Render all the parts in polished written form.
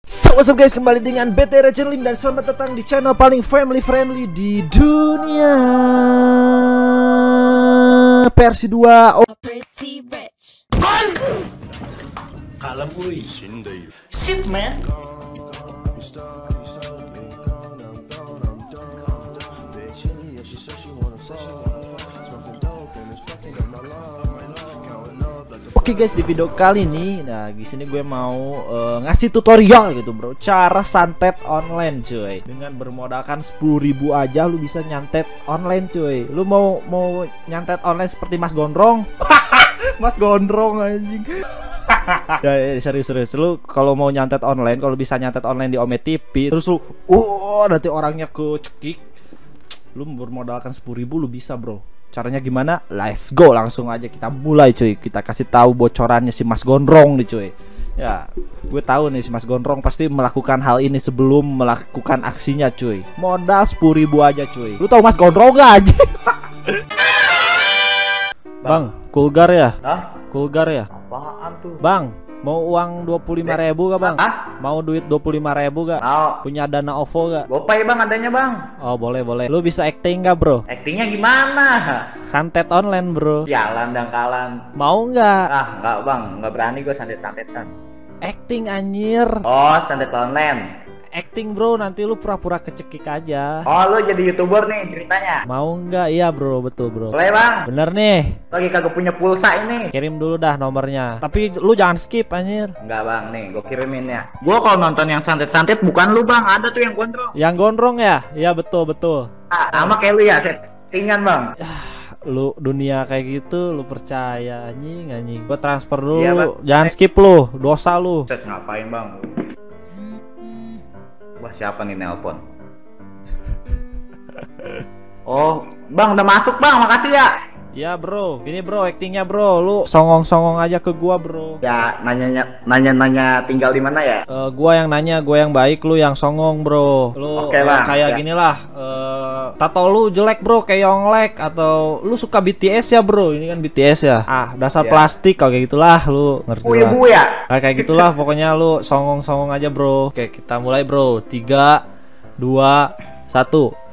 So what's up guys, kembali dengan BTR Lim dan selamat datang di channel paling friendly di dunia versi 2. Pretty rich. Kalem kuy. Shit man. Oke guys, di video kali ini, nah di sini gue mau ngasih tutorial gitu bro, cara santet online cuy. Dengan bermodalkan 10.000 aja lu bisa nyantet online cuy. Lu mau nyantet online seperti Mas Gondrong? Mas Gondrong anjing. Ya, serius lu kalau mau nyantet online, kalau bisa nyantet online di Ome TV, terus lu nanti orangnya kecekik, lu bermodalkan 10.000 lu bisa bro. Caranya gimana? Let's go, langsung aja kita mulai cuy. Kita kasih tahu bocorannya si Mas Gondrong nih cuy. Ya, gue tahu nih si Mas Gondrong pasti melakukan hal ini sebelum melakukan aksinya cuy. Modal 10.000 aja cuy. Lu tahu Mas Gondrong gak aja? Bang, Kulgar ya? Hah? Kulgar ya? Apaan tuh? Bang, mau uang 25.000 gak bang? Hah? Mau duit 25.000 gak? Mau. Punya dana OVO gak? Gopay bang adanya bang. Oh boleh. Lu bisa acting gak bro? Actingnya gimana? Santet online bro. Jalan dangkalan. Mau gak? Ah nggak bang, nggak berani gue santet-santetan. Acting anjir. Oh santet online. Acting bro, nanti lu pura-pura kecekik aja. Oh lu jadi YouTuber nih ceritanya. Mau nggak? Iya bro, betul bro. Boleh bang. Bener nih. Lagi kagak punya pulsa ini. Kirim dulu dah nomornya. Tapi lu jangan skip anjir. Enggak bang, nih gue kirimin ya. Gue kalau nonton yang santet-santet bukan lu bang, ada tuh yang gondrong. Yang gondrong ya? Iya betul. Ah, sama kayak lu ya, settingan bang. Lu dunia kayak gitu lu percaya anjing. Gua transfer dulu. Iya, Bang. Jangan skip lu, dosa lu. Set ngapain bang? Wah siapa nih nelpon? Oh bang udah masuk bang, makasih ya. Ya bro, ini bro actingnya bro. Lu songong aja ke gua bro. Ya nanya tinggal di mana ya? Gua yang nanya, gua yang baik, lu yang songong bro. Lu Oke, Bang. kayak Ya. gini lah. Tato lu jelek bro, kayak Yonglek. Atau lu suka BTS ya bro? Ini kan BTS ya. Ah dasar Ya. plastik kayak gitulah, lu ngerti lah. Ibu ya? Nah, kayak gitulah pokoknya lu songong aja bro. Oke kita mulai bro. 3, 2, 1.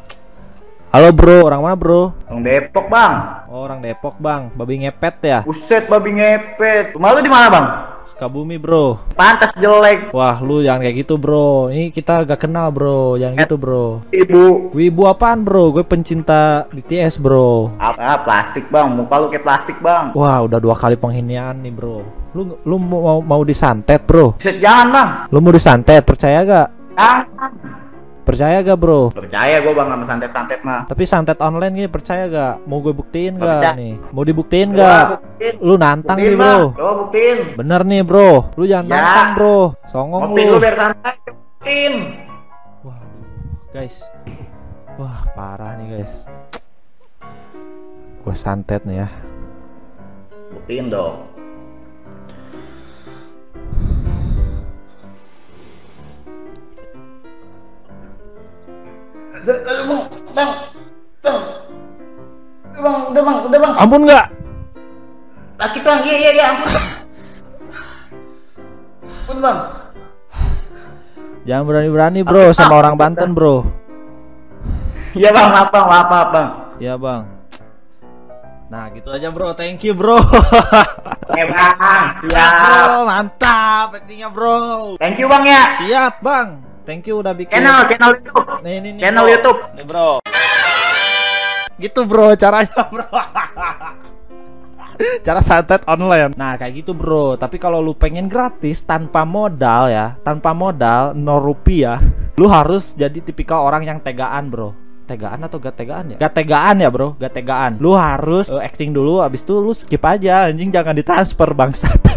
Halo bro, orang mana bro? Orang Depok bang. Oh, orang Depok bang, babi ngepet ya? Buset babi ngepet. Rumah lu di mana bang? Sukabumi bro. Pantas jelek. Wah lu jangan kayak gitu bro. Ini kita gak kenal bro, jangan gitu bro. Ibu. Wibu apaan bro? Gue pencinta BTS bro. Apa? Plastik bang. Muka lu kayak plastik bang. Wah udah 2 kali penghinaan nih bro. Lu mau disantet bro? Buset jangan bang. Lu mau disantet, percaya gak? Jangan. Percaya gak bro? Percaya gue bang sama santet-santet mah. Tapi santet online gini percaya gak? Mau gue buktiin Percaya. gak nih? Mau dibuktiin Coba gak? buktiin. Lu nantang Buktiin, sih Bang. bro. Coba buktiin. Bener nih bro. Lu jangan Ya. nantang bro. Songong Buktiin lu. lu biar santai. Buktiin. Wah, guys. Wah, parah nih guys. Gue santet nih ya. Buktiin dong. Bang, udah bang. Ampun nggak? Sakit bang, iya, ampun. Ampun bang. Jangan berani-berani bro sama orang Banten bro. Iya bang, maaf bang. Ya bang. Nah gitu aja bro, thank you bro. Bang, Bro, siap. mantap actingnya bro. Thank you bang ya. Siap bang. Thank you udah bikin Channel YouTube. nih, Channel bro. YouTube. Nih bro. Gitu bro caranya bro. Cara santet online. Nah kayak gitu bro. Tapi kalau lu pengen gratis tanpa modal ya, tanpa modal 0 rupiah, lu harus jadi tipikal orang yang tegaan bro. Tegaan atau gak tegaan ya? Gak tegaan ya bro, gak tegaan. Lu harus acting dulu, abis itu lu skip aja. Anjing jangan ditransfer bangsat.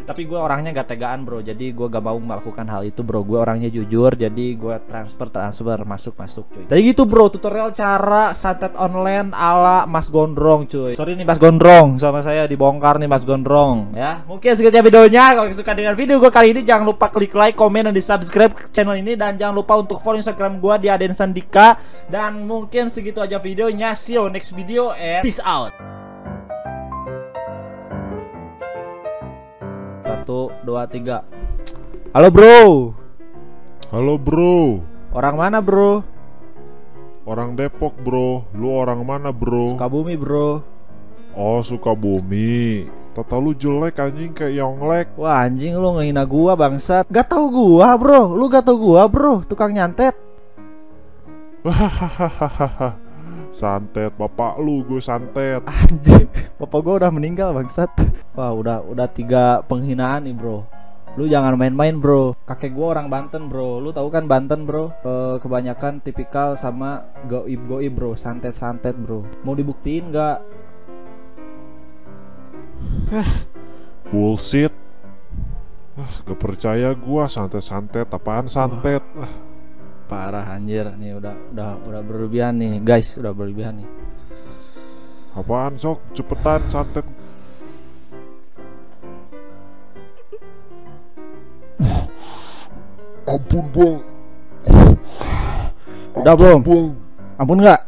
Tapi gue orangnya gak tegaan bro, jadi gue gak mau melakukan hal itu bro. Gue orangnya jujur, jadi gue transfer masuk cuy. Jadi gitu bro, tutorial cara santet online ala Mas Gondrong cuy. Sorry nih Mas Gondrong, sama saya dibongkar nih Mas Gondrong ya. Mungkin segitu videonya. Kalau suka dengan video gue kali ini, jangan lupa klik like, komen, dan di subscribe channel ini. Dan jangan lupa untuk follow Instagram gue di Aden Sandika. Dan mungkin segitu aja videonya. See you next video and peace out. 1, 2, 3. Halo bro. Halo bro. Orang mana bro? Orang Depok bro. Lu orang mana bro? Sukabumi bro. Oh Sukabumi. Tata lu jelek anjing kayak Yonglek. Wah anjing lu ngehina gua bangsat. Gak tau gua bro. Lu gak tau gua bro. Tukang nyantet. Hahaha. Santet bapak lu, gue santet. Anjing. Bapak gua udah meninggal bangsat. Wah udah 3 penghinaan nih bro. Lu jangan main-main bro. Kakek gua orang Banten bro. Lu tahu kan Banten bro, kebanyakan tipikal sama goib bro. Santet bro. Mau dibuktiin gak? Bullshit. Gak percaya gua santet-santet. Apaan santet? Parah anjir. Nih udah berlebihan nih guys. Udah berlebihan nih. Apaan sok? Cepetan santet. Ampun bang. Udah belum? Bang. Ampun nggak?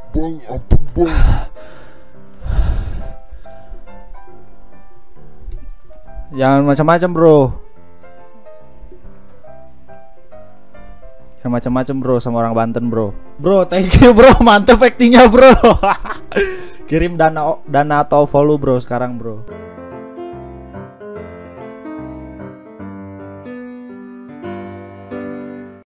Bang, ampun bang. Jangan macam-macam bro. Jangan macam-macam bro sama orang Banten bro. Bro, thank you bro, mantep actingnya bro. Kirim dana atau follow bro sekarang bro.